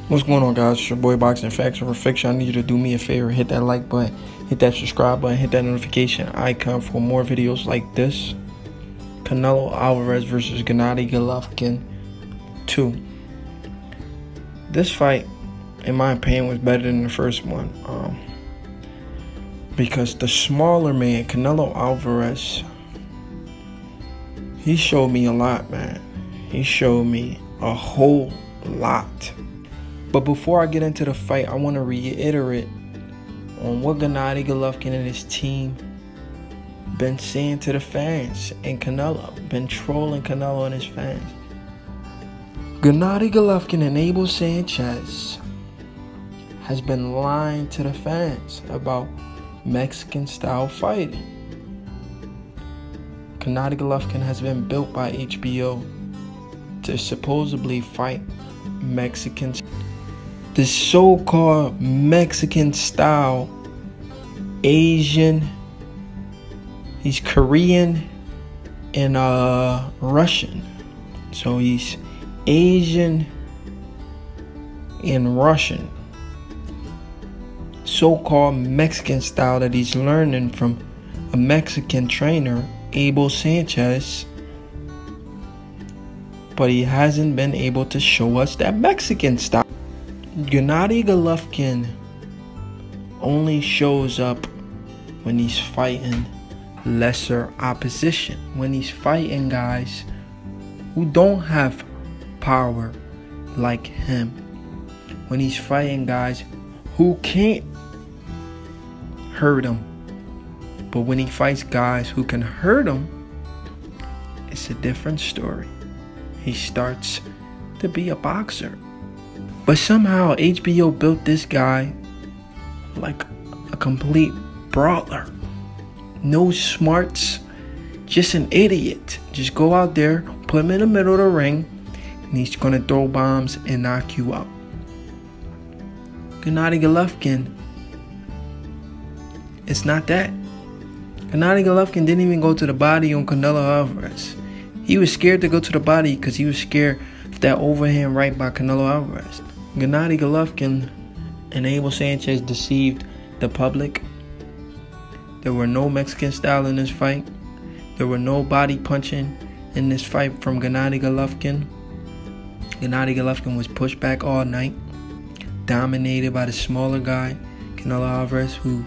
What's going on, guys? It's your boy Boxing Facts Over Fiction. I need you to do me a favor. Hit that like button, hit that subscribe button, hit that notification icon for more videos like this. Canelo Alvarez versus GENNADY Golovkin 2. This fight, in my opinion, was better than the first one. Because the smaller man, Canelo Alvarez, he showed me a lot, man. He showed me a whole lot. But before I get into the fight, I want to reiterate on what GENNADY Golovkin and his team been saying to the fans and Canelo, been trolling Canelo and his fans. GENNADY Golovkin and Abel Sanchez has been lying to the fans about Mexican-style fighting. GENNADY Golovkin has been built by HBO to supposedly fight Mexicans. This so-called Mexican-style Asian, he's Korean and Russian. So he's Asian and Russian. So-called Mexican style that he's learning from a Mexican trainer, Abel Sanchez. But he hasn't been able to show us that Mexican style. GENNADY Golovkin only shows up when he's fighting lesser opposition. When he's fighting guys who don't have power like him. When he's fighting guys who can't hurt him. But when he fights guys who can hurt him, it's a different story. He starts to be a boxer. But somehow HBO built this guy like a complete brawler. No smarts, just an idiot. Just go out there, put him in the middle of the ring, and he's gonna throw bombs and knock you out. GENNADY Golovkin, it's not that. GENNADY Golovkin didn't even go to the body on Canelo Alvarez. He was scared to go to the body because he was scared of that overhand right by Canelo Alvarez. GENNADY Golovkin and Abel Sanchez deceived the public. There were no Mexican style in this fight. There were no body punching in this fight from GENNADY Golovkin. GENNADY Golovkin was pushed back all night, dominated by the smaller guy, Canelo Alvarez, who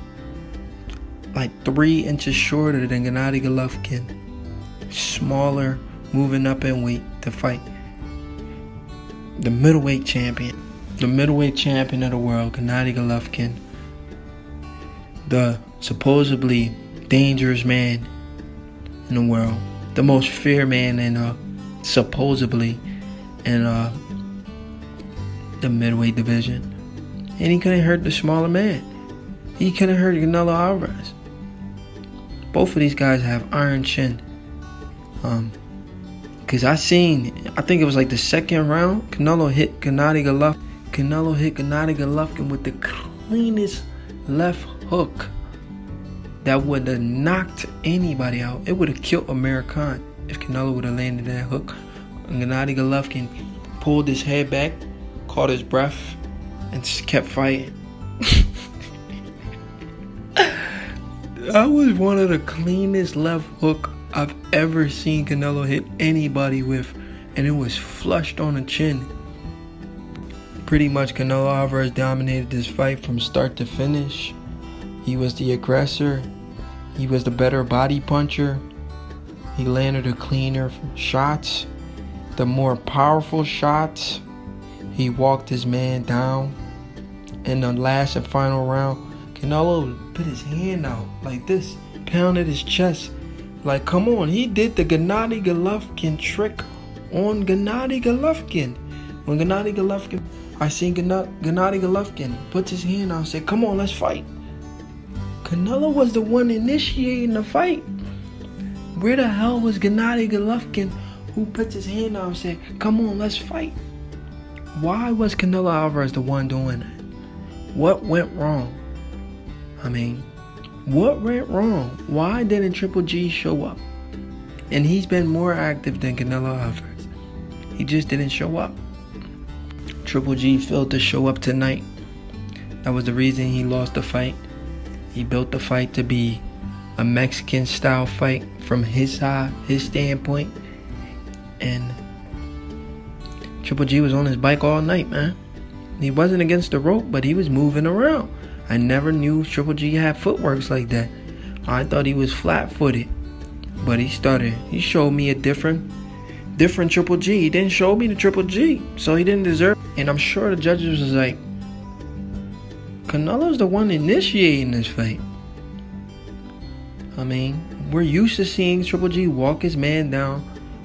like 3 inches shorter than GENNADY Golovkin. Smaller, moving up in weight to fight the middleweight champion. The middleweight champion of the world, GENNADY Golovkin. The supposedly dangerous man in the world. The most feared man in supposedly in the middleweight division. And he couldn't hurt the smaller man. He couldn't hurt Canelo Alvarez. Both of these guys have iron chin. Because I think it was like the second round, Canelo hit GENNADY Golovkin. Canelo hit GENNADY Golovkin with the cleanest left hook that would have knocked anybody out. It would have killed Amir Khan if Canelo would have landed that hook. And GENNADY Golovkin pulled his head back, caught his breath, and just kept fighting. That was one of the cleanest left hook I've ever seen Canelo hit anybody with, and it was flushed on the chin. Pretty much Canelo Alvarez dominated this fight from start to finish. He was the aggressor. He was the better body puncher. He landed the cleaner shots, the more powerful shots. He walked his man down. In the last and final round, Canelo put his hand out like this, pounded his chest. Like, come on, he did the GENNADY Golovkin trick on GENNADY Golovkin. When GENNADY Golovkin, I seen GENNADY Golovkin puts his hand out and said, come on, let's fight. Canelo was the one initiating the fight. Where the hell was GENNADY Golovkin who puts his hand out and said, come on, let's fight? Why was Canelo Alvarez the one doing that? What went wrong? I mean, what went wrong? Why didn't Triple G show up? And he's been more active than Canelo Alvarez. He just didn't show up. Triple G failed to show up tonight. That was the reason he lost the fight. He built the fight to be a Mexican style fight from his side, his standpoint. And Triple G was on his bike all night, man. He wasn't against the rope, but he was moving around. I never knew Triple G had footworks like that. I thought he was flat-footed. But he showed me a different Triple G. He didn't show me the Triple G, so he didn't deserve it. And I'm sure the judges was like, Canelo's the one initiating this fight. I mean, we're used to seeing Triple G walk his man down,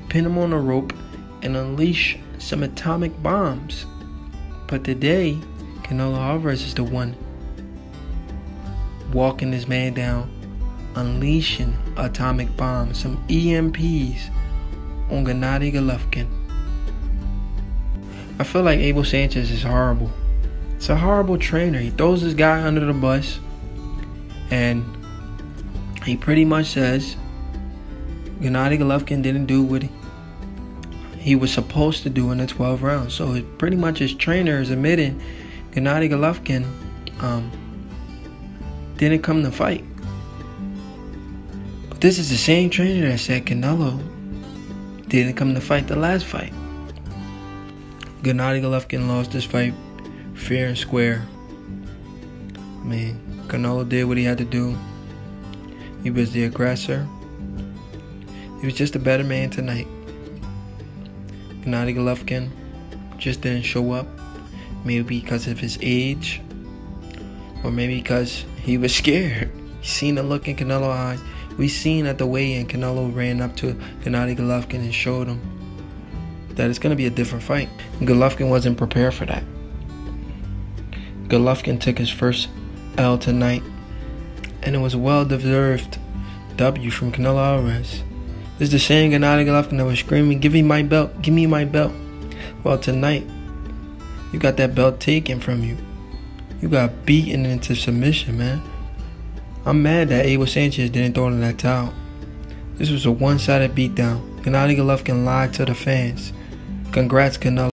pin him on a rope, and unleash some atomic bombs. But today, Canelo Alvarez is the one walking his man down, unleashing atomic bombs, some EMPs on GENNADY Golovkin. I feel like Abel Sanchez is horrible. It's a horrible trainer. He throws this guy under the bus, and he pretty much says GENNADY Golovkin didn't do what he was supposed to do in the 12 rounds. So pretty much his trainer is admitting GENNADY Golovkin didn't come to fight. But this is the same trainer that said Canelo didn't come to fight the last fight. GENNADY Golovkin lost this fight fair and square. I mean, Canelo did what he had to do. He was the aggressor. He was just a better man tonight. GENNADY Golovkin just didn't show up. Maybe because of his age, or maybe because he was scared. He seen the look in Canelo's eyes. We seen at the weigh-in, Canelo ran up to GENNADY Golovkin and showed him that it's going to be a different fight. Golovkin wasn't prepared for that. Golovkin took his first L tonight, and it was a well-deserved W from Canelo Alvarez. This is the same GENNADY Golovkin that was screaming, "Give me my belt, give me my belt." Well, tonight, you got that belt taken from you. You got beaten into submission, man. I'm mad that Abel Sanchez didn't throw in that towel. This was a one-sided beatdown. GENNADY Golovkin lied to the fans. Congrats, Canelo.